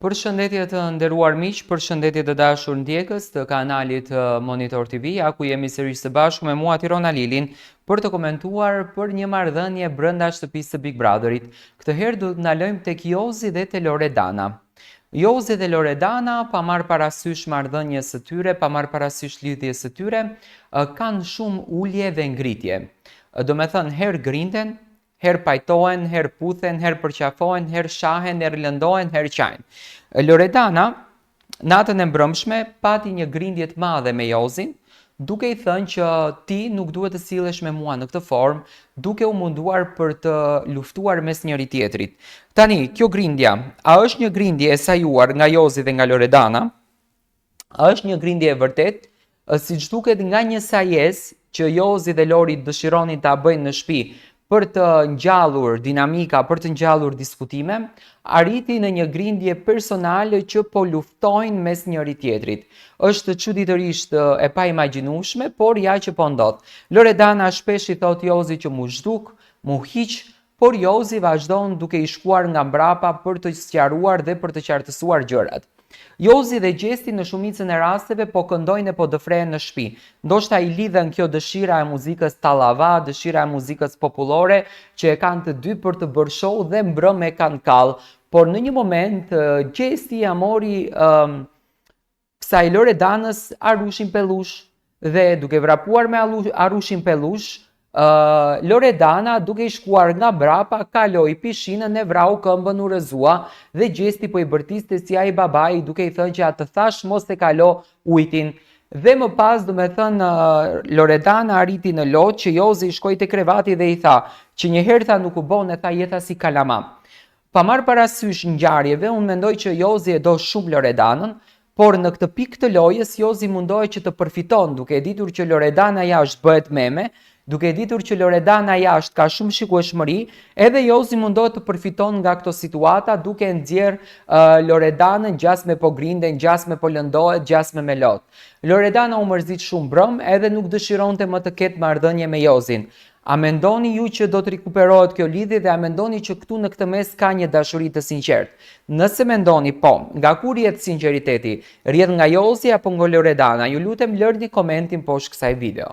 Përshëndetje të nderuar miq, përshëndetje të dashur ndjekës të kanalit Monitor TV, ku jemi sërish së bashku me mua Tirona Lilin për të komentuar për një marrëdhënie brenda shtëpisë së Big Brotherit. Këtë herë do të ndalojmë tek Jozi dhe te Loredana. Jozi dhe Loredana, pa marrë parasysh marrëdhënies së tyre, pa marrë parasysh lidhjes së tyre, kanë shumë ulje dhe ngritje. Do me thënë, herë grinden, herë pajtohen, herë puthen, herë përqafohen, herë shahen, herë lëndohen, herë qajnë. Loredana, natën e mbrëmshme, pati një grindje të madhe me Jozin, duke i thënë që ti nuk duhet të sillesh me mua në këtë formë, duke u munduar për të luftuar mes njëri tjetrit. Tani, kjo grindja, a është një grindje e sajuar nga Jozi dhe nga Loredana? A është një grindje e vërtet? Siç duket nga një sajes që Jozi dhe Lori dëshironin ta bëjnë në shtëpi, për të ngjallur dinamika, për të ngjallur diskutime, arriti në një grindje personale që po luftojnë mes njëri tjetrit. Është çuditërisht e pa imagjinueshme, por ja që po ndodh. Loredana shpesh i thot Jozi që mu zhduk, mu hiq, por Jozi vazhdon duke i shkuar nga mbrapa për të sqaruar dhe për të qartësuar gjërat. Jozi dhe Gjesti në shumicën e rasteve po këndojnë e po dëfrehen në shtëpi. Ndoshta i lidhen kjo dëshira e muzikës tallava, dëshira e muzikës popullore, që e kanë të dy për të bërë show dhe mbrëm e kanë kall. Por në një moment, Gjesti ja mori kësaj Loredanës Arushin Pellush dhe duke vrapuar me Arushin Pellush, Loredana duke i shkuar nga brapa kaloi pishinën e vrau këmbën u rrëzua dhe Gjesti po i bërtiste si ai babai duke i thënë që atë thash mos e kalo ujtin. Dhe më pas do me thënë Loredana arriti në lot që Jozi shkoi te krevati dhe i tha që një herë tha nuk u bon e tha jeta si kalama. Pa marrë parasysh ngjarjeve, unë mendoj që Jozi e do shumë Loredanën, por në këtë pikë të lojës Jozi mundohej që të përfiton duke e ditur që Loredana jashtë bëhet meme, duke e ditur që Loredana jashtë ka shumë shikueshmëri, edhe Jozi mundohet të përfiton nga këto situata duke nxjerr Loredanën gjasme po grinden, gjasme po lëndohet, gjasme me lot. Loredana u mërzit shumë brëm edhe nuk dëshironte më të ketë marrëdhënie me Jozin. A mendoni ju që do të rikuperohet kjo lidhje dhe a mendoni që këtu në këtë mes ka një dashuri të sinqertë? Nëse mendoni po, nga ku rrjedh sinqeriteti? Rrjedh nga Jozi apo nga Loredana? Ju lutem lërni komentin poshtë kësaj video.